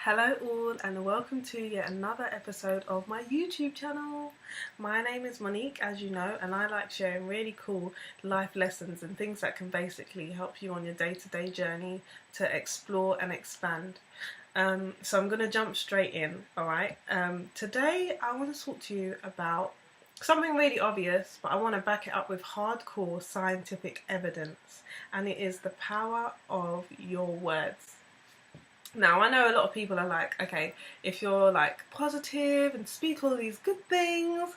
Hello all and welcome to yet another episode of my YouTube channel. My name is Monique, as you know, and I like sharing really cool life lessons and things that can basically help you on your day-to-day journey to explore and expand. So I'm going to jump straight in, alright? Today I want to talk to you about something really obvious, but I want to back it up with hardcore scientific evidence, and it is the power of your words. Now, I know a lot of people are like, okay, if you're like positive and speak all these good things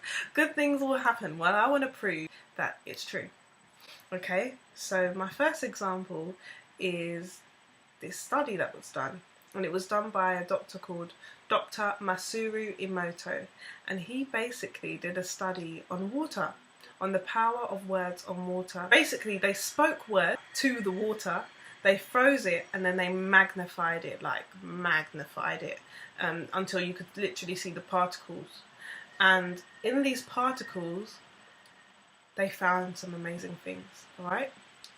will happen. Well, I want to prove that it's true. Okay, so my first example is this study that was done, and it was done by a doctor called Dr. Masaru Emoto, and he basically did a study on water, on the power of words on water. Basically, they spoke words to the water. They froze it and then they magnified it until you could literally see the particles. And in these particles, they found some amazing things, alright?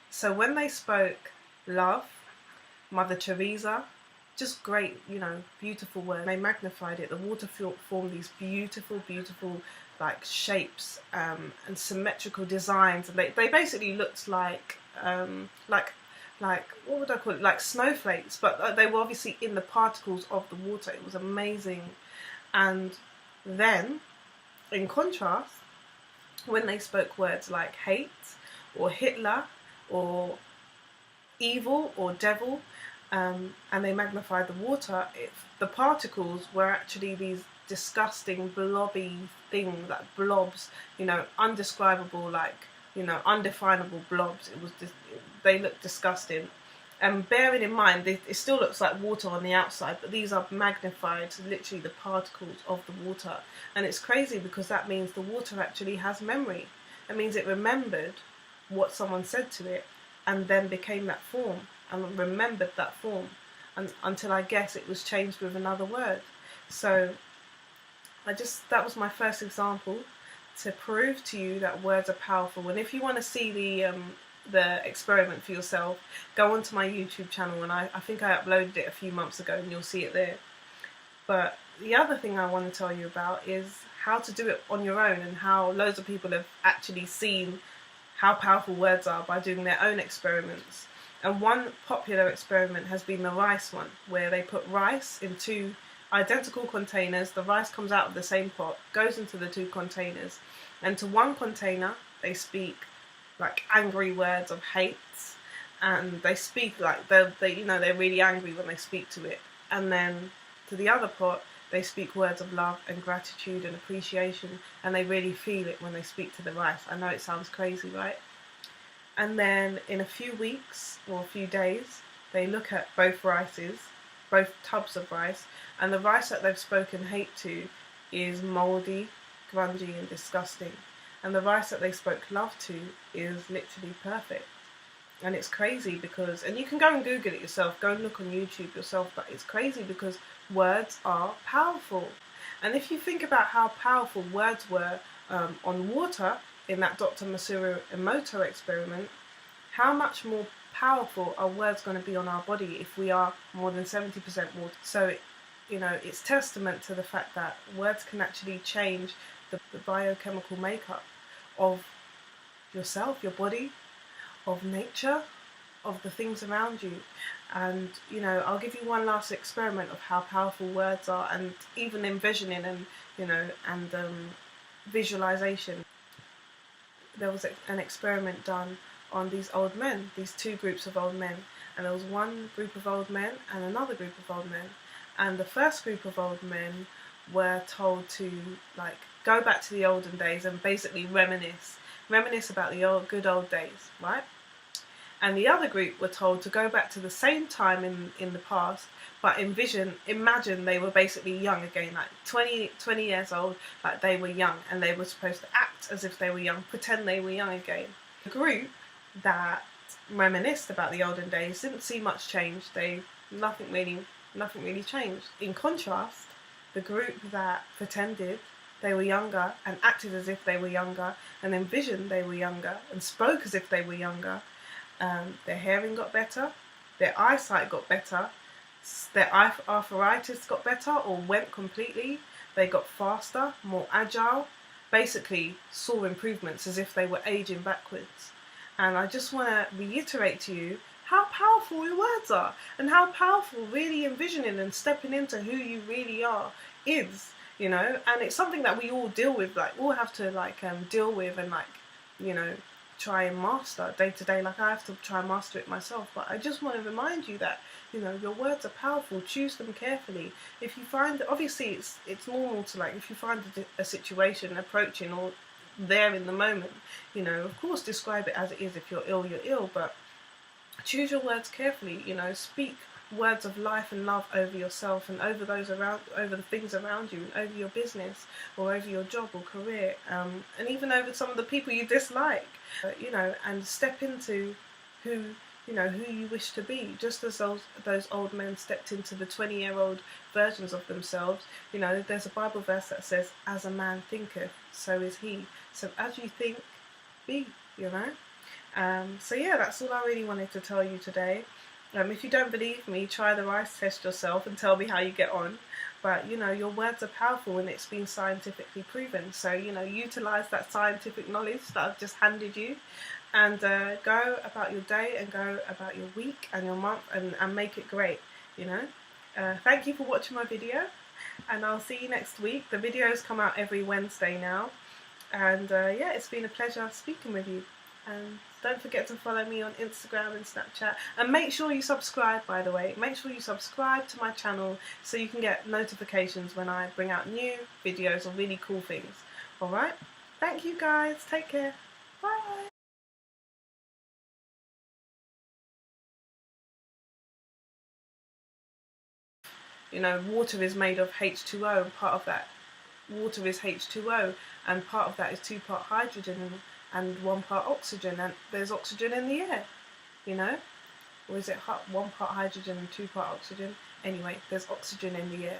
So when they spoke love, Mother Teresa, just great, beautiful words, they magnified it. The water formed these beautiful like shapes and symmetrical designs. And they basically looked like what would I call it? Like snowflakes, but they were obviously in the particles of the water. It was amazing. And then, in contrast, when they spoke words like hate, or Hitler, or evil, or devil, and they magnified the water, the particles were actually these disgusting, blobby things, like blobs, undescribable, undefinable blobs. They look disgusting. And bearing in mind, it still looks like water on the outside, but these are magnified to literally the particles of the water. And it's crazy because that means the water actually has memory. It means it remembered what someone said to it and then became that form and remembered that form until I guess it was changed with another word. So that was my first example to prove to you that words are powerful. And if you want to see the experiment for yourself, go onto my YouTube channel, and I think I uploaded it a few months ago and you'll see it there. But the other thing I want to tell you about is how to do it on your own, and how loads of people have actually seen how powerful words are by doing their own experiments. And one popular experiment has been the rice one, where they put rice in two identical containers. The rice comes out of the same pot, goes into the two containers, and to one container they speak like angry words of hate, and they speak like they're really angry when they speak to it. And then to the other pot they speak words of love and gratitude and appreciation, and they really feel it when they speak to the rice. I know it sounds crazy, right? And then in a few weeks or a few days they look at both tubs of rice, and the rice that they've spoken hate to is mouldy, grungy and disgusting. And the rice that they spoke love to is literally perfect. And it's crazy because, and you can go and Google it yourself, go and look on YouTube yourself, but it's crazy because words are powerful. And if you think about how powerful words were on water in that Dr. Masaru Emoto experiment, how much more powerful are words going to be on our body if we are more than 70% water? So, it's testament to the fact that words can actually change the biochemical makeup of yourself, your body, of nature, of the things around you. And I'll give you one last experiment of how powerful words are, and even envisioning and visualization. There was an experiment done on these old men, these two groups of old men, and there was one group of old men and another group of old men. And the first group of old men were told to go back to the olden days and basically reminisce about the good old days, right? And the other group were told to go back to the same time in the past, but imagine they were basically young again, like 20 years old, like they were young, and they were supposed to act as if they were young, pretend they were young again. The group that reminisced about the olden days didn't see much change. Nothing really changed. In contrast, the group that pretended they were younger and acted as if they were younger and envisioned they were younger and spoke as if they were younger, their hearing got better, their eyesight got better, their arthritis got better or went completely. They got faster, more agile, basically saw improvements as if they were aging backwards. And I just want to reiterate to you how powerful your words are, and how powerful really envisioning and stepping into who you really are is, you know. And it's something that we all deal with, like all have to deal with and try and master day to day. Like I have to try and master it myself. But I just want to remind you that, your words are powerful. Choose them carefully. If you find, obviously it's normal to, if you find a situation approaching or there in the moment, of course describe it as it is. If you're ill, you're ill, but choose your words carefully. Speak words of life and love over yourself and over those around, over the things around you, and over your business or over your job or career, and even over some of the people you dislike. And step into who you wish to be, just as those old men stepped into the 20-year-old versions of themselves. There's a Bible verse that says, "As a man thinketh, so is he." So as you think, be. So yeah, that's all I really wanted to tell you today. If you don't believe me, try the rice test yourself and tell me how you get on. But your words are powerful, and it's been scientifically proven. So utilize that scientific knowledge that I've just handed you, and go about your day and go about your week and your month, and make it great. Thank you for watching my video, and I'll see you next week. The videos come out every Wednesday now, and yeah, it's been a pleasure speaking with you. And don't forget to follow me on Instagram and Snapchat, and make sure you subscribe, by the way. Make sure you subscribe to my channel so you can get notifications when I bring out new videos of really cool things. Alright? Thank you guys. Take care. Bye. Water is made of H2O, and part of that water is H2O, and part of that is 2 part hydrogen and 1 part oxygen, and there's oxygen in the air, or is it 1 part hydrogen and 2 part oxygen? Anyway, there's oxygen in the air.